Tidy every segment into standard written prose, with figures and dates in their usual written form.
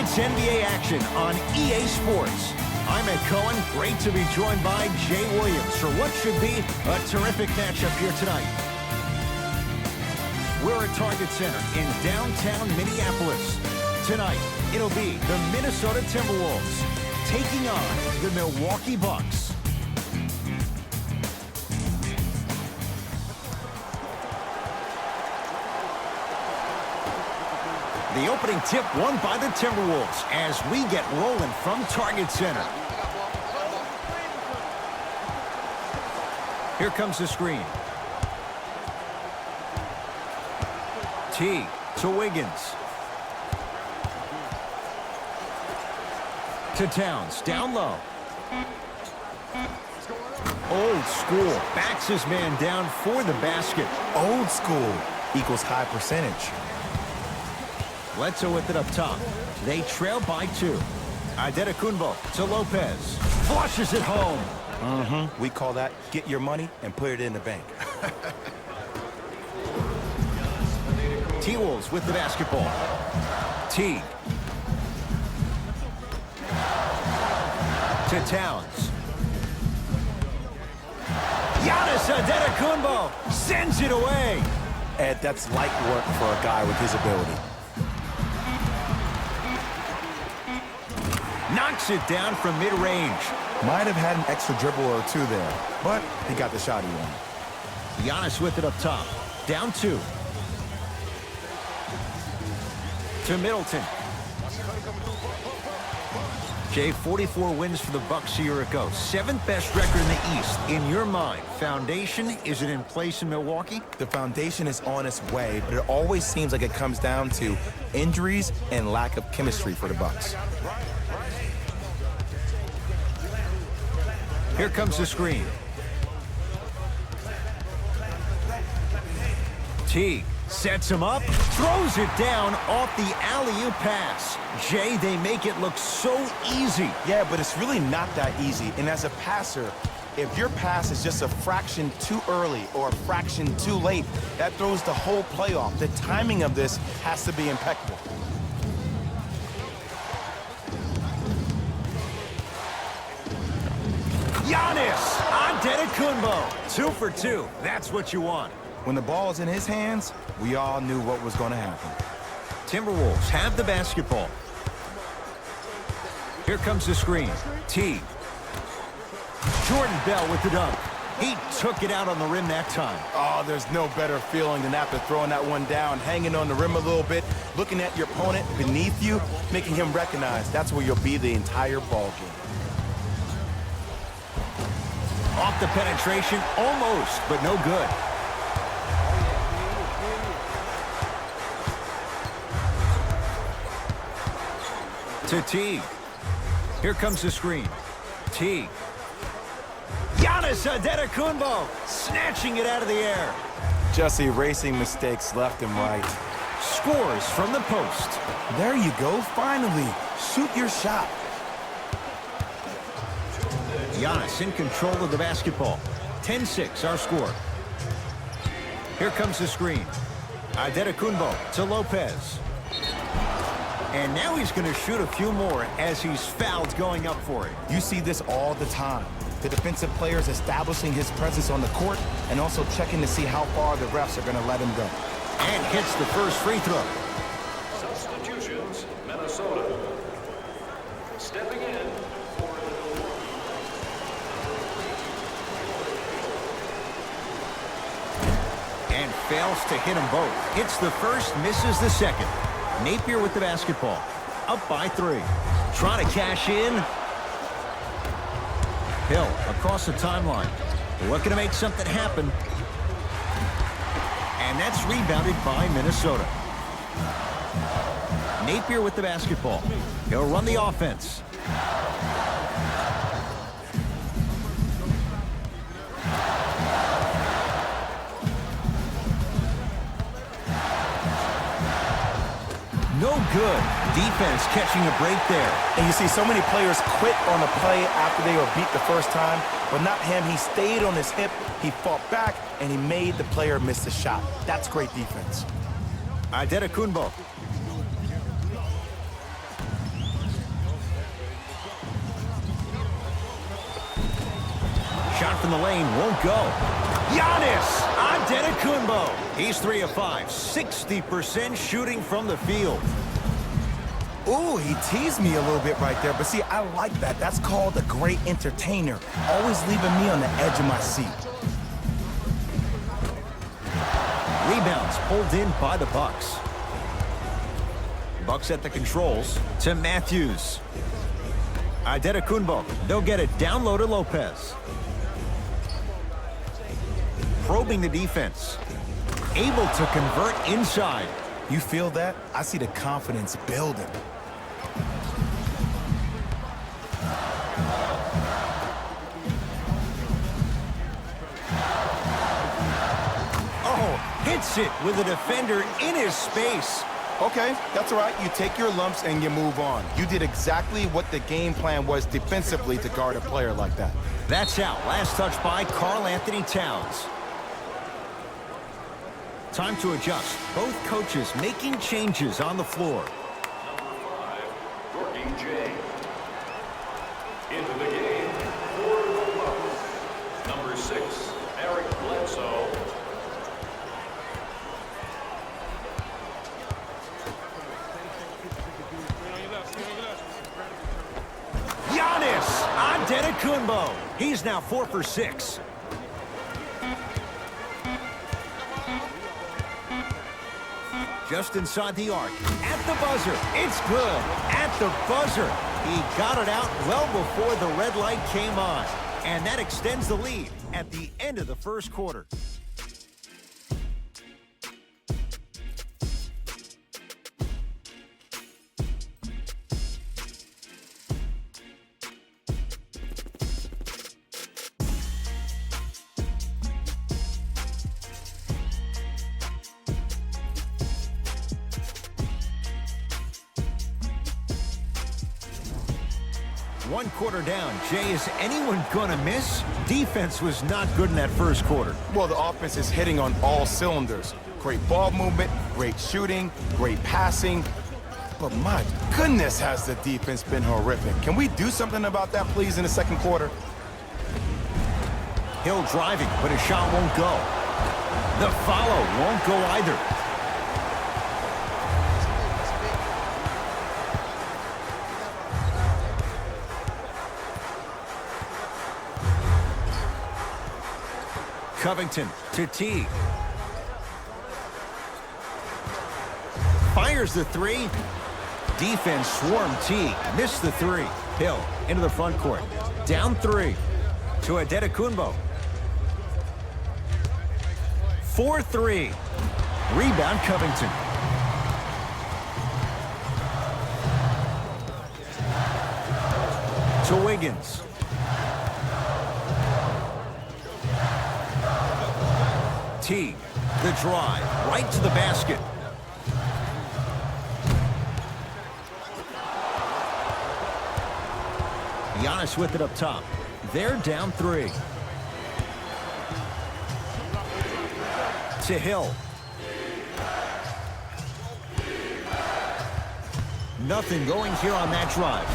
It's NBA action on EA Sports. I'm Ed Cohen. Great to be joined by Jay Williams for what should be a terrific matchup here tonight. We're at Target Center in downtown Minneapolis. Tonight, it'll be the Minnesota Timberwolves taking on the Milwaukee Bucks. The opening tip won by the Timberwolves as we get rolling from Target Center. Here comes the screen. T to Wiggins. To Towns, down low. Old school, backs his man down for the basket. Old school equals high percentage. Bledsoe with it up top. They trail by 2. Antetokounmpo to Lopez. Flushes it home. We call that get your money and put it in the bank. T-Wolves with the basketball. T. To Towns. Giannis Antetokounmpo sends it away. Ed, that's light work for a guy with his ability. Knocks it down from mid-range. Might have had an extra dribble or two there, but he got the shot he wanted. Giannis with it up top. Down 2. To Middleton. Jay, 44 wins for the Bucks a year ago. 7th best record in the East. In your mind, foundation, is it in place in Milwaukee? The foundation is on its way, but it always seems like it comes down to injuries and lack of chemistry for the Bucks. Here comes the screen. T sets him up, throws it down off the alley-oop pass. Jay, they make it look so easy. Yeah, but it's really not that easy. And as a passer, if your pass is just a fraction too early or a fraction too late, that throws the whole play off. The timing of this has to be impeccable. Giannis Antetokounmpo, 2 for 2. That's what you want. When the ball is in his hands, we all knew what was going to happen. Timberwolves have the basketball. Here comes the screen. T. Jordan Bell with the dunk. He took it out on the rim that time. Oh, there's no better feeling than after throwing that one down, hanging on the rim a little bit, looking at your opponent beneath you, making him recognize that's where you'll be the entire ball game. Off the penetration, almost, but no good. To T. Here comes the screen. T. Giannis Antetokounmpo snatching it out of the air. Just erasing mistakes left and right. Scores from the post. There you go, finally. Shoot your shot. Giannis in control of the basketball. 10-6 our score. Here comes the screen. Antetokounmpo to Lopez. And now he's going to shoot a few more as he's fouled going up for it. You see this all the time. The defensive players establishing his presence on the court and also checking to see how far the refs are going to let him go. And hits the first free throw. Substitutions, Minnesota. Stepping in for and fails to hit them both. Hits the first, misses the second. Napier with the basketball. Up by 3. Trying to cash in. Hill across the timeline. Looking to make something happen. And that's rebounded by Minnesota. Napier with the basketball. He'll run the offense. No good. Defense catching a break there. And you see so many players quit on the play after they were beat the first time, but not him. He stayed on his hip, he fought back, and he made the player miss the shot. That's great defense. Antetokounmpo. Shot from the lane won't go. Giannis Antetokounmpo. He's 3 of 5, 60% shooting from the field. Ooh, he teased me a little bit right there, but see, I like that. That's called a great entertainer. Always leaving me on the edge of my seat. Rebounds pulled in by the Bucks. Bucks at the controls to Matthews. Antetokounmpo. They'll get it down low to Lopez. Probing the defense. Able to convert inside. You feel that? I see the confidence building. Oh, hits it with a defender in his space. Okay, that's all right. You take your lumps and you move on. You did exactly what the game plan was defensively to guard a player like that. That's out. Last touch by Karl Anthony Towns. Time to adjust. Both coaches making changes on the floor. Number 5, Gorgie J. Into the game for the Bucks. Number 6, Eric Bledsoe. Giannis Antetokounmpo. He's now 4 for 6. Just inside the arc. At the buzzer. It's good. At the buzzer. He got it out well before the red light came on. And that extends the lead at the end of the first quarter. One quarter down. Jay, is anyone going to miss? Defense was not good in that first quarter. Well, the offense is hitting on all cylinders. Great ball movement, great shooting, great passing. But my goodness, has the defense been horrific. Can we do something about that, please, in the second quarter? Hill driving, but his shot won't go. The follow won't go either. Covington to T. Fires the three. Defense swarm T. Missed the three. Hill into the front court. Down 3 to Antetokounmpo. 4-3. Rebound Covington. To Wiggins. T, the drive, right to the basket. Giannis with it up top. They're down 3. To Hill. Nothing going here on that drive.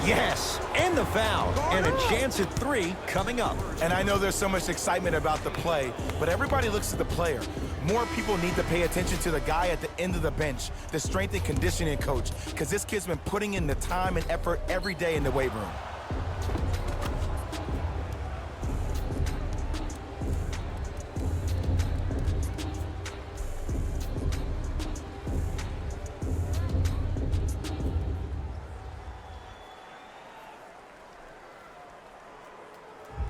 Yes, and the foul, and a chance at 3 coming up. And I know there's so much excitement about the play, but everybody looks at the player. More people need to pay attention to the guy at the end of the bench, the strength and conditioning coach, because this kid's been putting in the time and effort every day in the weight room.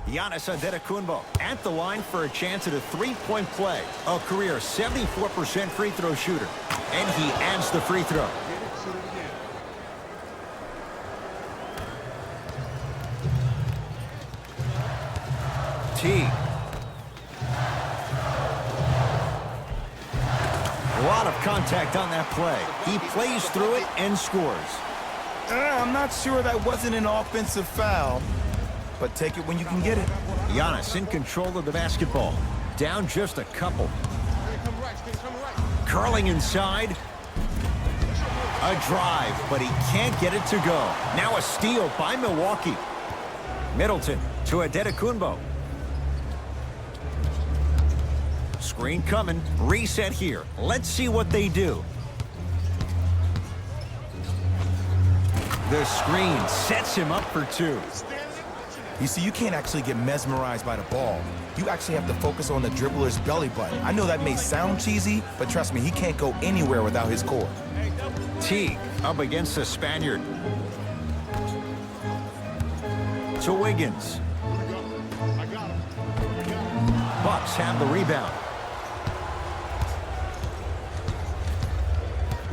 Giannis Antetokounmpo at the line for a chance at a three-point play. A career 74% free throw shooter. And he adds the free throw. T. A lot of contact on that play. He plays through it and scores. I'm not sure that wasn't an offensive foul, but take it when you can get it. Giannis in control of the basketball. Down just a couple. Curling inside. A drive, but he can't get it to go. Now a steal by Milwaukee. Middleton to Antetokounmpo. Screen coming. Reset here. Let's see what they do. The screen sets him up for two. You see, you can't actually get mesmerized by the ball. You actually have to focus on the dribbler's belly button. I know that may sound cheesy, but trust me, he can't go anywhere without his core. Teague up against the Spaniard. To Wiggins. Bucks have the rebound.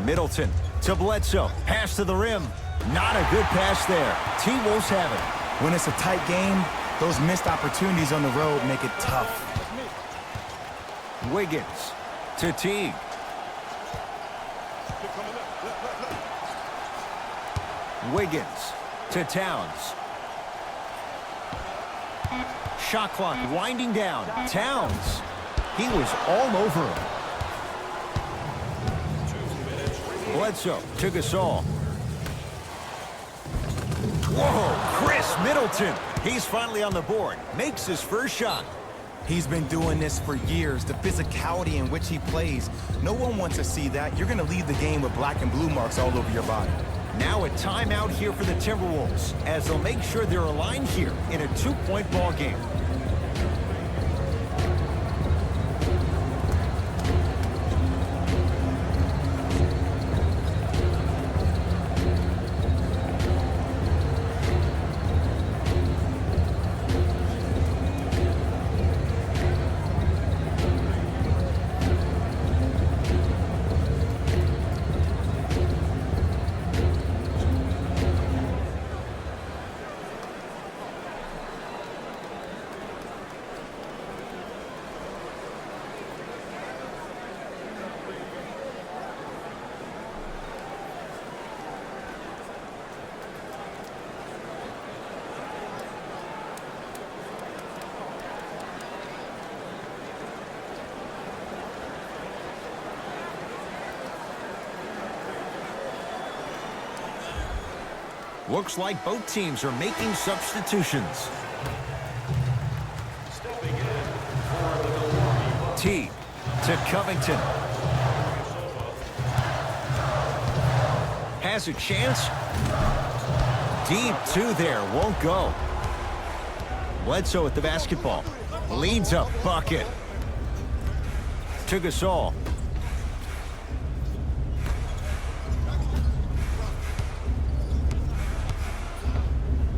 Middleton to Bledsoe. Pass to the rim. Not a good pass there. T-Wolves have it. When it's a tight game, those missed opportunities on the road make it tough. Wiggins to Teague. Wiggins to Towns. Shot clock winding down. Towns. He was all over him. Bledsoe to Gasol. Whoa, Chris Middleton. He's finally on the board. Makes his first shot. He's been doing this for years. The physicality in which he plays. No one wants to see that. You're going to leave the game with black and blue marks all over your body. Now a timeout here for the Timberwolves, as they'll make sure they're aligned here in a 2-point ball game. Looks like both teams are making substitutions. T to Covington. Has a chance. Deep two there, won't go. Bledsoe with the basketball. Leads a bucket. To Gasol.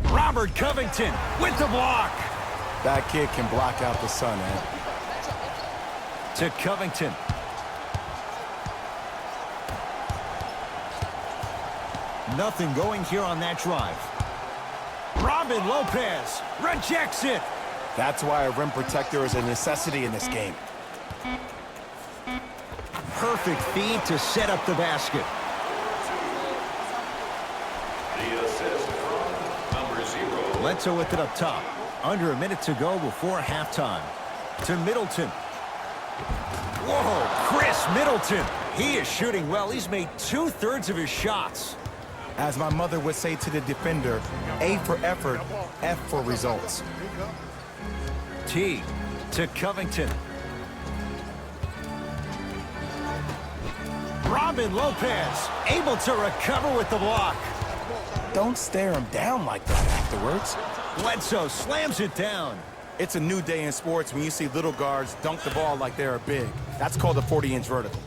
Robert Covington with the block. That kid can block out the sun, man. To Covington. Nothing going here on that drive. Robin Lopez rejects it. That's why a rim protector is a necessity in this game. Perfect feed to set up the basket. The assist from number 0. Bledsoe with it up top. Under a minute to go before halftime. To Middleton. Whoa, Chris Middleton. He is shooting well. He's made 2/3 of his shots. As my mother would say to the defender, A for effort, F for results. T to Covington. Robin Lopez able to recover with the block. Don't stare him down like that afterwards. Bledsoe slams it down. It's a new day in sports when you see little guards dunk the ball like they're big. That's called a 40-inch vertical.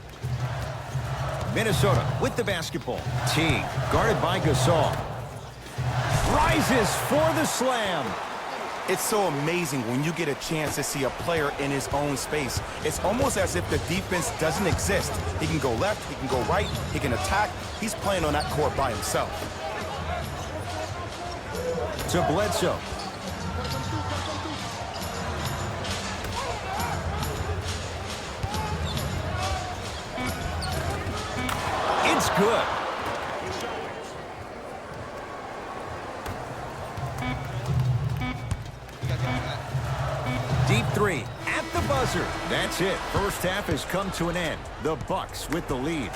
Minnesota with the basketball. T guarded by Gasol. Rises for the slam. It's so amazing when you get a chance to see a player in his own space. It's almost as if the defense doesn't exist. He can go left, he can go right, he can attack. He's playing on that court by himself. To Bledsoe. It's good. Deep three at the buzzer. That's it. First half has come to an end. The Bucks with the lead.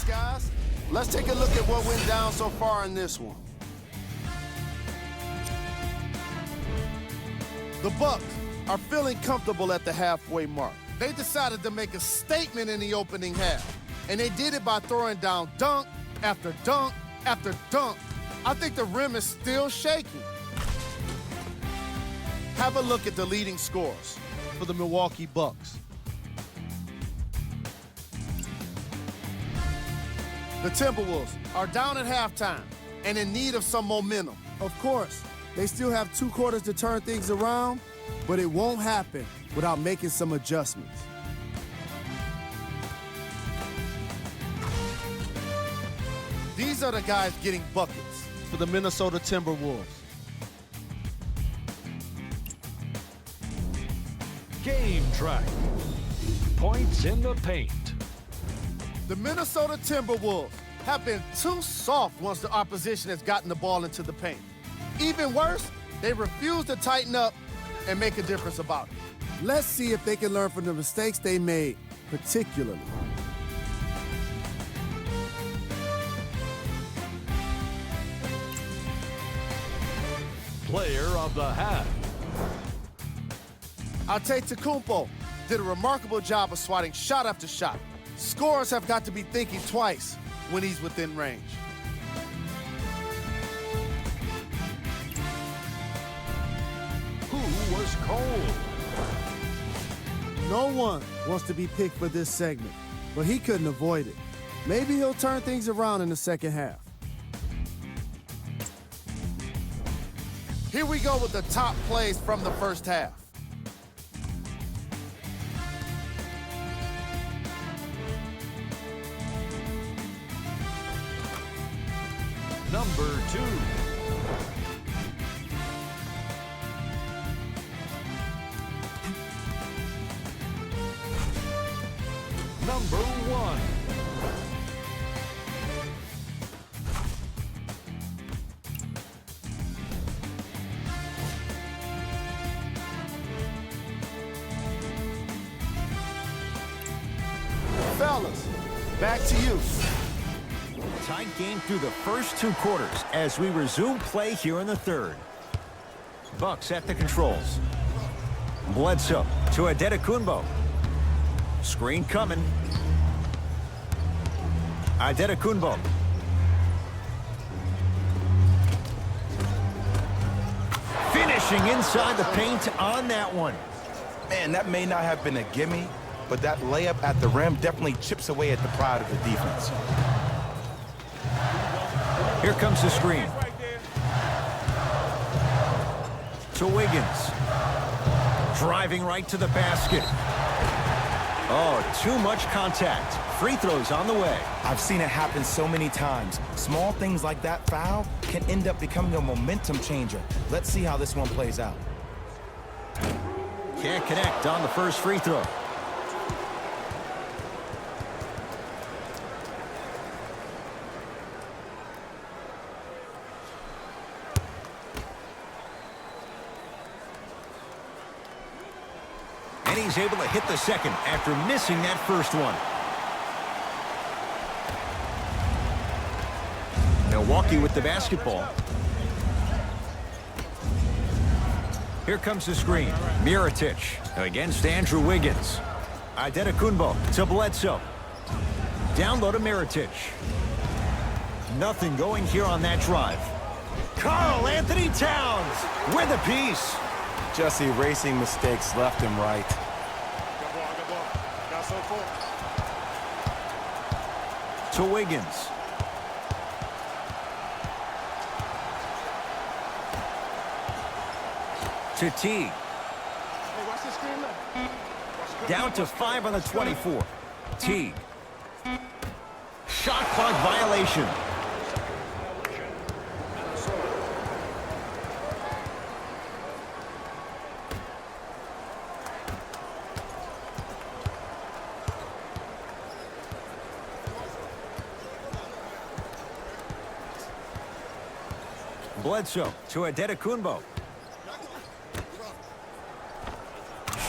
Thanks, guys. Let's take a look at what went down so far in this one. The Bucks are feeling comfortable at the halfway mark. They decided to make a statement in the opening half, and they did it by throwing down dunk after dunk after dunk. I think the rim is still shaking. Have a look at the leading scorers for the Milwaukee Bucks. The Timberwolves are down at halftime and in need of some momentum. Of course, they still have 2 quarters to turn things around, but it won't happen without making some adjustments. These are the guys getting buckets for the Minnesota Timberwolves. Game track. Points in the paint. The Minnesota Timberwolves have been too soft once the opposition has gotten the ball into the paint. Even worse, they refuse to tighten up and make a difference about it. Let's see if they can learn from the mistakes they made, particularly. Player of the half. Antetokounmpo did a remarkable job of swatting shot after shot. Scorers have got to be thinking twice when he's within range. Who was cold? No one wants to be picked for this segment, but he couldn't avoid it. Maybe he'll turn things around in the second half. Here we go with the top plays from the first half. Number 2. Number 1. Fellas, back to you. Tight game through the first 2 quarters as we resume play here in the third. Bucks at the controls. Bledsoe to Antetokounmpo. Screen coming. Antetokounmpo. Finishing inside the paint on that one. Man, that may not have been a gimme, but that layup at the rim definitely chips away at the pride of the defense. Here comes the screen. To Wiggins. Driving right to the basket. Oh, too much contact. Free throws on the way. I've seen it happen so many times. Small things like that foul can end up becoming a momentum changer. Let's see how this one plays out. Can't connect on the first free throw. And he's able to hit the second after missing that first one. Milwaukee with the basketball. Here comes the screen. Mirotic against Andrew Wiggins. Antetokounmpo to Bledsoe. Down low to Mirotic. Nothing going here on that drive. Karl Anthony Towns with a piece. Just erasing mistakes left and right. To Wiggins. To Teague. Down to 5 on the 24. Teague. Shot clock violation. Bledsoe to Antetokounmpo.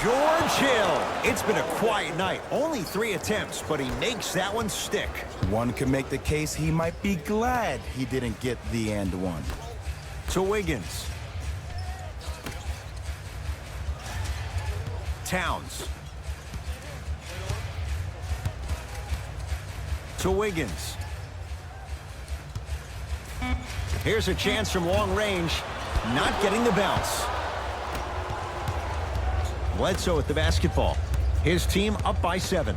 George Hill. It's been a quiet night. Only 3 attempts, but he makes that one stick. One could make the case he might be glad he didn't get the and one. To Wiggins. Towns. To Wiggins. Here's a chance from long range. Not getting the bounce. Bledsoe with the basketball. His team up by 7.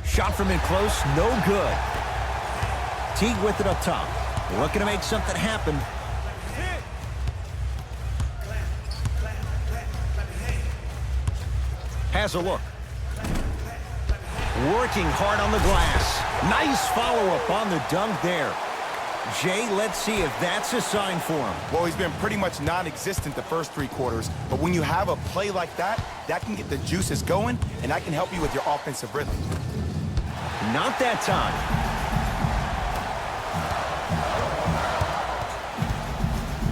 Shot from in close, no good. Teague with it up top. Looking to make something happen. Has a look. Working hard on the glass. Nice follow-up on the dunk there. Jay, let's see if that's a sign for him. Well, he's been pretty much non-existent the first 3 quarters, but when you have a play like that, that can get the juices going, and that can help you with your offensive rhythm. Not that time.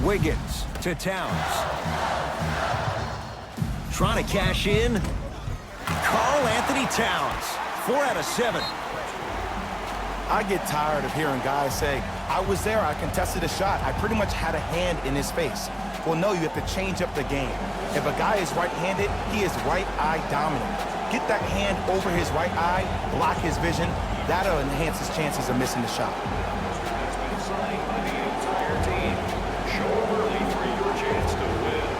Wiggins to Towns. Trying to cash in. Karl Anthony Towns. 4 out of 7. I get tired of hearing guys say, I was there, I contested a shot, I pretty much had a hand in his face. Well, no, you have to change up the game. If a guy is right-handed, he is right eye dominant. Get that hand over his right eye, block his vision. That'll enhance his chances of missing the shot. Has been signed by the entire team. Show up early for your chance to win.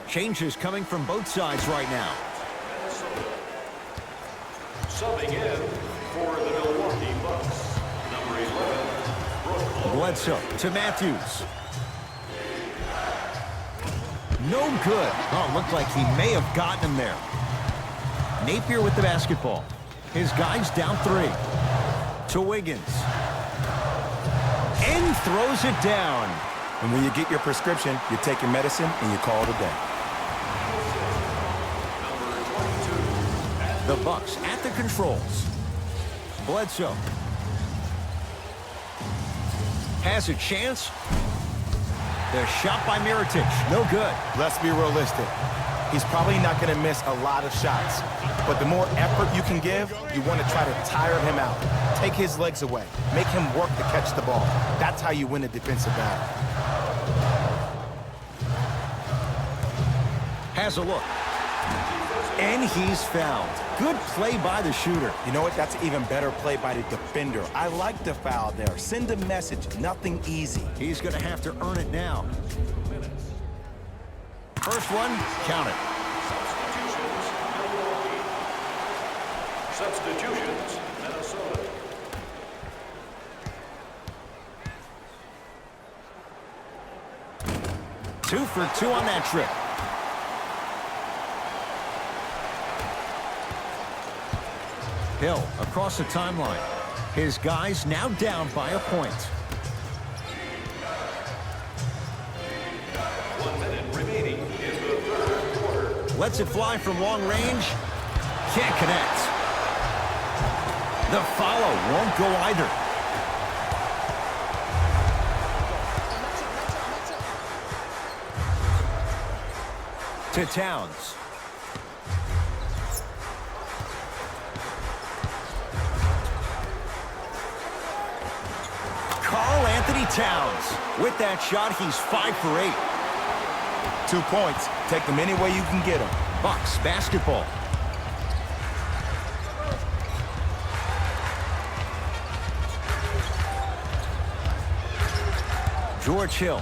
Changes coming from both sides right now. Subbing in for the Milwaukee Bucks, number 11, Brooklyn. Bledsoe to Matthews. No good. Oh, looked like he may have gotten him there. Napier with the basketball. His guys down 3. To Wiggins. And throws it down. And when you get your prescription, you take your medicine and you call it a day. The Bucks at the controls. Bledsoe. Has a chance. The shot by Mirotic. No good. Let's be realistic. He's probably not going to miss a lot of shots. But the more effort you can give, you want to try to tire him out. Take his legs away. Make him work to catch the ball. That's how you win a defensive battle. Has a look. And he's fouled. Good play by the shooter. You know what? That's an even better play by the defender. I like the foul there. Send a message. Nothing easy. He's going to have to earn it now. First one, count it. Substitutions, Minnesota. Two for 2 on that trip. Hill across the timeline. His guys now down by a point. 1 minute remaining in the third quarter. Lets it fly from long range. Can't connect. The follow won't go either. To Towns. Karl Anthony Towns. With that shot, he's 5 for 8. 2 points. Take them any way you can get them. Bucks basketball. George Hill.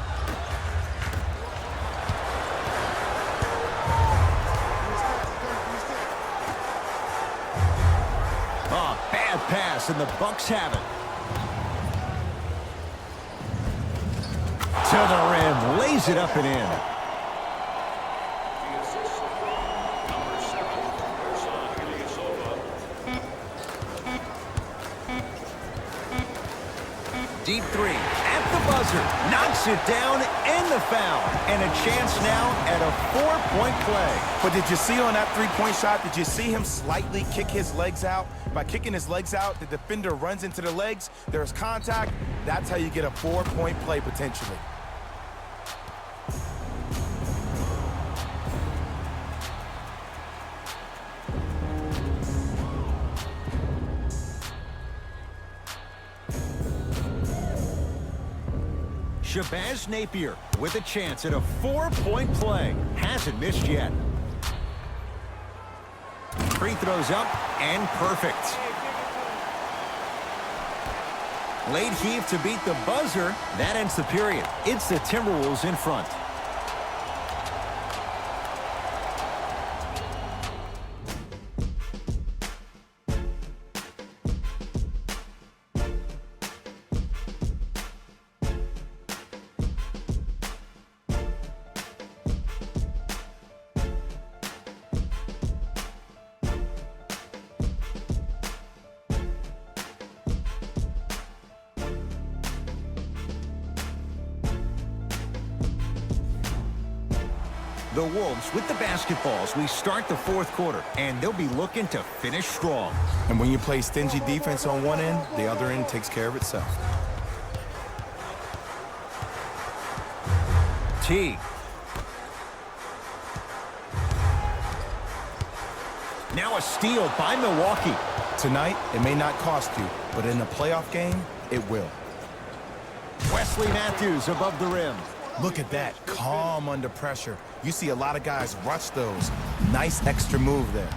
Oh, bad pass, and the Bucks have it. To the rim, lays it up and in. The assist from number 7, Ersan Ilyasova. Deep three at the buzzer. Knocks it down and the foul. And a chance now at a 4-point play. But did you see on that three-point shot, did you see him slightly kick his legs out? By kicking his legs out, the defender runs into the legs. There's contact. That's how you get a 4-point play potentially. Shabazz Napier with a chance at a 4-point play. Hasn't missed yet. Free throws up and perfect. Late heave to beat the buzzer. That ends the period. It's the Timberwolves in front. The Wolves with the basketballs. We start the fourth quarter, and they'll be looking to finish strong. And when you play stingy defense on one end, the other end takes care of itself. T. Now a steal by Milwaukee. Tonight, it may not cost you, but in a playoff game, it will. Wesley Matthews above the rim. Look at that, calm under pressure. You see a lot of guys rush those. Nice extra move there.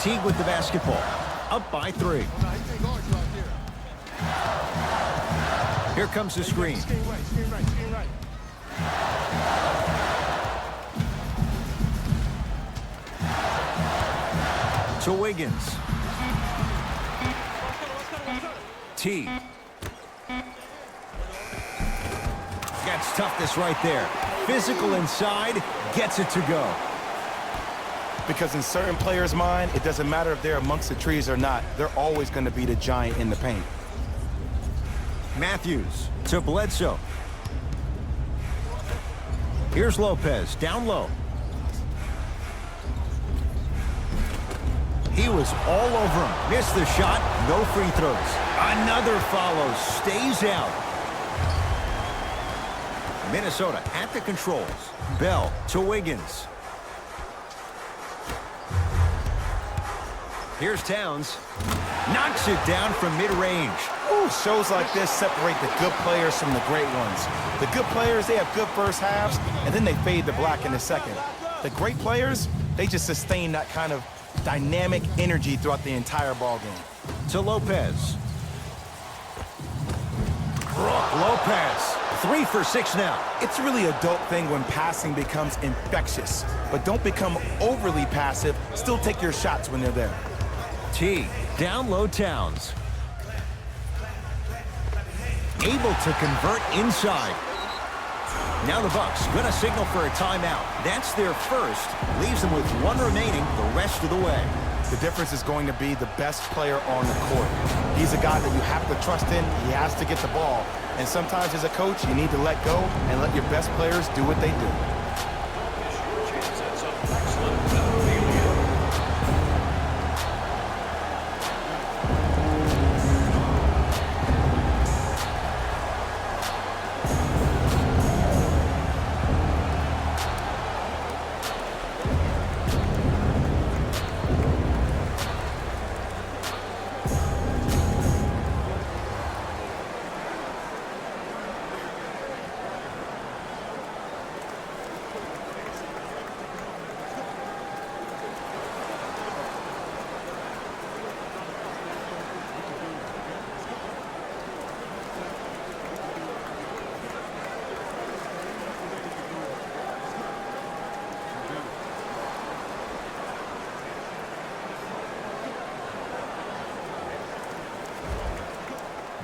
Teague with the basketball. Up by 3. Here comes the screen. To Wiggins. Teague. That's toughness right there. Physical inside, gets it to go. Because in certain players' mind, it doesn't matter if they're amongst the trees or not. They're always going to be the giant in the paint. Matthews to Bledsoe. Here's Lopez, down low. He was all over him. Missed the shot, no free throws. Another follow, stays out. Minnesota at the controls. Bell to Wiggins. Here's Towns. Knocks it down from mid-range. Shows like this separate the good players from the great ones. The good players, they have good first halves, and then they fade to black in the second. The great players, they just sustain that kind of dynamic energy throughout the entire ball game. To Lopez. Brook Lopez. 3 for 6 now. It's really a dope thing when passing becomes infectious. But don't become overly passive. Still take your shots when they're there. T. Down low Towns. Able to convert inside. Now the Bucks gonna signal for a timeout. That's their first. Leaves them with 1 remaining the rest of the way. The difference is going to be the best player on the court. He's a guy that you have to trust in. He has to get the ball. And sometimes as a coach, you need to let go and let your best players do what they do. Is your chance at some excellent memorabilia.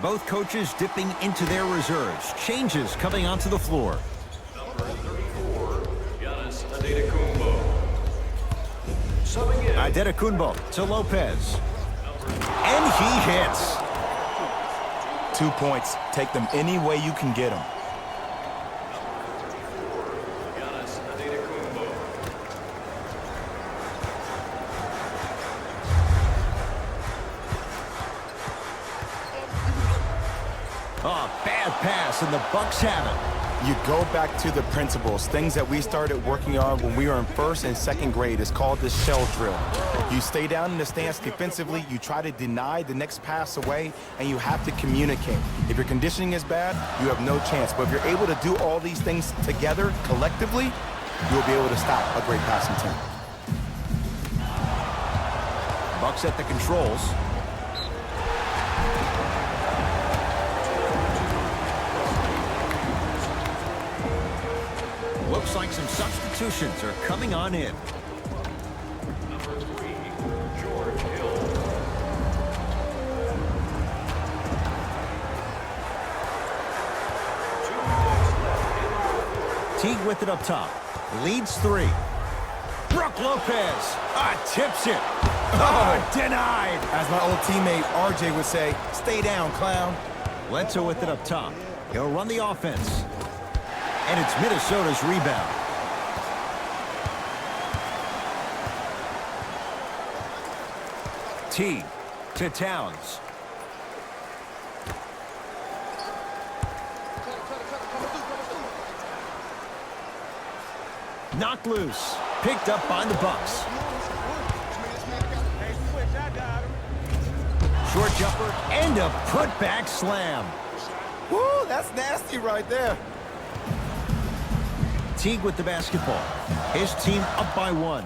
Both coaches dipping into their reserves. Changes coming onto the floor. Number 34, Giannis Antetokounmpo. Subbing in. Antetokounmpo to Lopez. And he hits. 2 points. Take them any way you can get them. Giannis Antetokounmpo. Oh, bad pass, and the Bucks have it. You go back to the principles, things that we started working on when we were in first and second grade. It's called the shell drill. You stay down in the stance defensively, you try to deny the next pass away, and you have to communicate. If your conditioning is bad, you have no chance. But if you're able to do all these things together, collectively, you'll be able to stop a great passing team. Bucks at the controls. Looks like some substitutions are coming on in. Number 3, George Hill. Teague with it up top. Leads 3. Brook Lopez. Tips it. Denied. As my old teammate RJ would say, stay down, clown. Bledsoe with it up top. He'll run the offense. And it's Minnesota's rebound. Teague to Towns. Knocked loose. Picked up by the Bucks. Short jumper and a putback slam. Woo, that's nasty right there. Teague with the basketball. His team up by 1.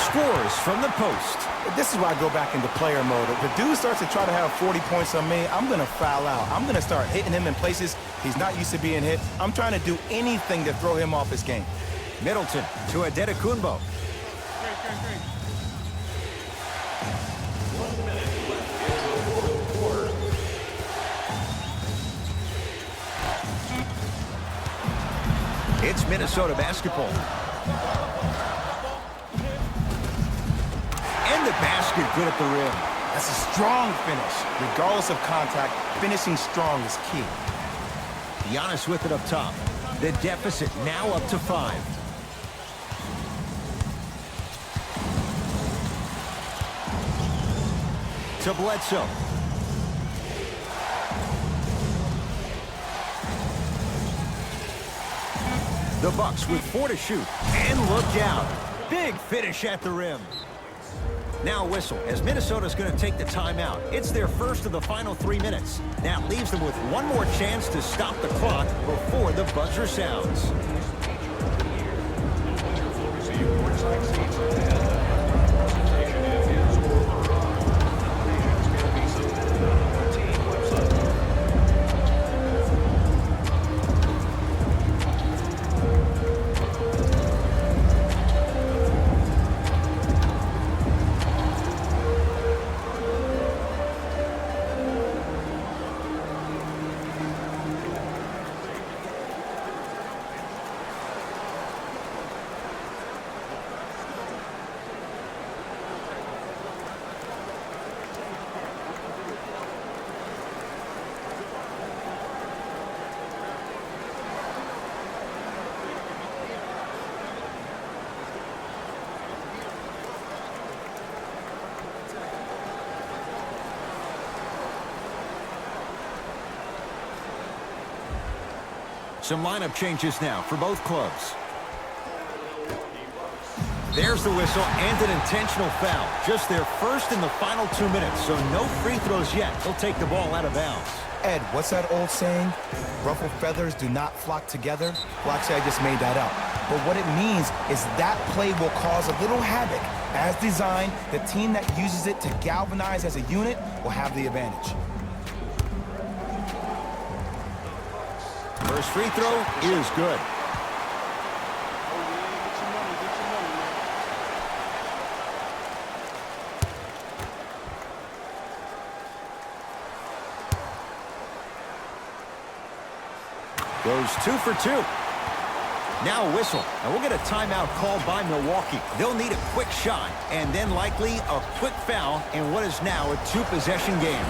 Scores from the post. This is why I go back into player mode. If the dude starts to try to have 40 points on me, I'm going to foul out. I'm going to start hitting him in places he's not used to being hit. I'm trying to do anything to throw him off his game. Middleton to Antetokounmpo. It's Minnesota basketball. And the basket good at the rim. That's a strong finish. Regardless of contact, finishing strong is key. Giannis with it up top. The deficit now up to 5. To Bledsoe. The Bucks with 4 to shoot. And look out. Big finish at the rim. Now a whistle as Minnesota's going to take the timeout. It's their first of the final 3 minutes. Now it leaves them with one more chance to stop the clock before the buzzer sounds. Some lineup changes now for both clubs. There's the whistle and an intentional foul. Just their first in the final 2 minutes, so no free throws yet. They'll take the ball out of bounds. Ed, what's that old saying? Ruffled feathers do not flock together? Well, actually, I just made that up. But what it means is that play will cause a little havoc. As designed, the team that uses it to galvanize as a unit will have the advantage. First free throw is good. Goes 2 for 2. Now a whistle, and we'll get a timeout called by Milwaukee. They'll need a quick shot, and then likely a quick foul in what is now a two-possession game.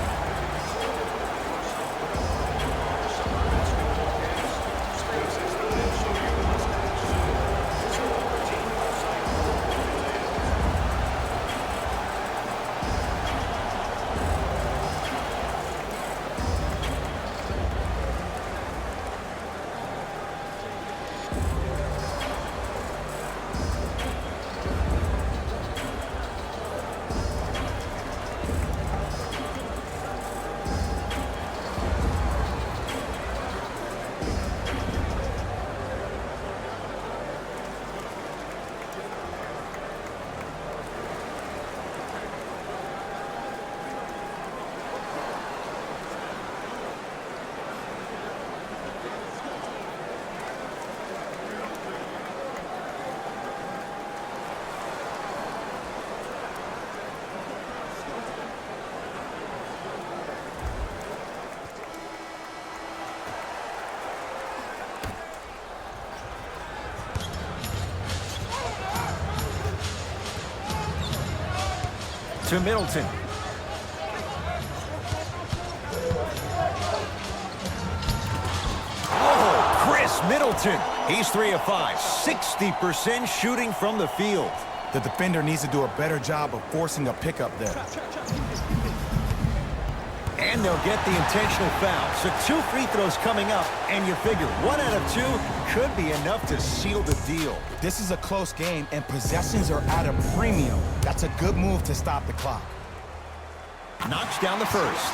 To Middleton. Oh, Chris Middleton. He's 3 of 5, 60% shooting from the field. The defender needs to do a better job of forcing a pickup there. And they'll get the intentional foul. So 2 free throws coming up, and you figure 1 out of 2 could be enough to seal the deal. This is a close game, and possessions are at a premium. That's a good move to stop the clock. Knocks down the first.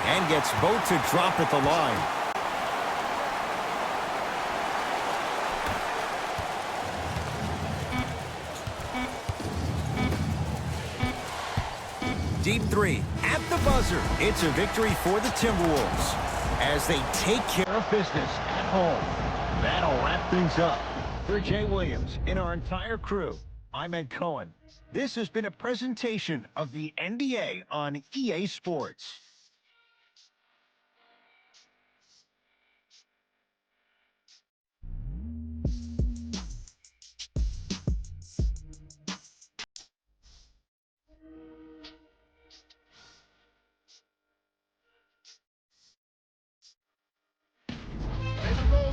And gets both to drop at the line. Deep 3 at the buzzer. It's a victory for the Timberwolves as they take care of business at home. That'll wrap things up. For Jay Williams and our entire crew, I'm Ed Cohen. This has been a presentation of the NBA on EA Sports.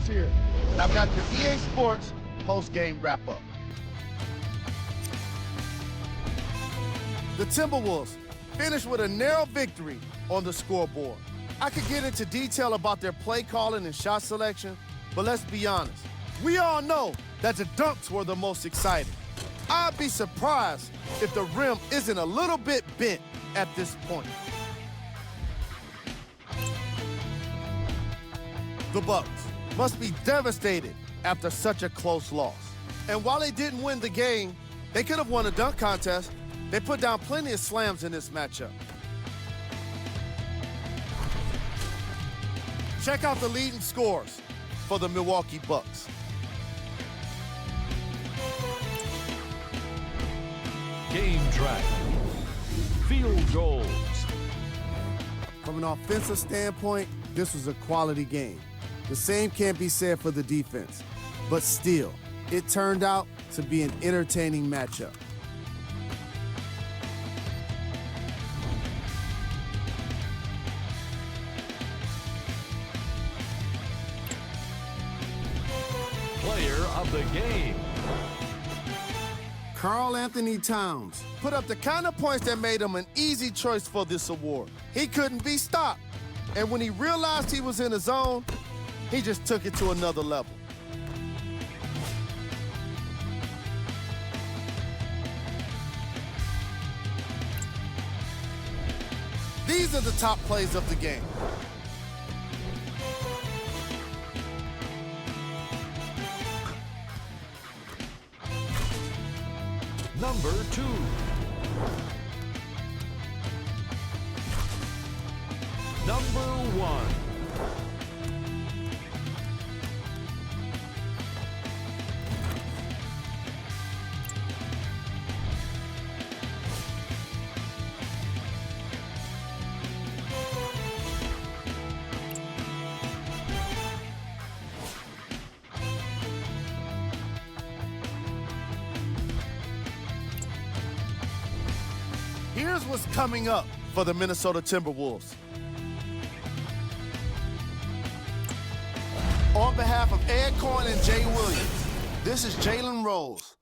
Here, and I've got your EA Sports post-game wrap-up. The Timberwolves finished with a narrow victory on the scoreboard. I could get into detail about their play calling and shot selection, but let's be honest. We all know that the dunks were the most exciting. I'd be surprised if the rim isn't a little bit bent at this point. The Bucks must be devastated after such a close loss. And while they didn't win the game, they could have won a dunk contest. They put down plenty of slams in this matchup. Check out the leading scores for the Milwaukee Bucks. Game track. Field goals. From an offensive standpoint, this was a quality game. The same can't be said for the defense, but still, it turned out to be an entertaining matchup. Player of the game. Karl Anthony Towns put up the kind of points that made him an easy choice for this award. He couldn't be stopped, and when he realized he was in the zone, he just took it to another level. These are the top plays of the game. Number 2. Number 1. Here's what's coming up for the Minnesota Timberwolves. On behalf of Ed Coyne and Jay Williams, this is Jalen Rose,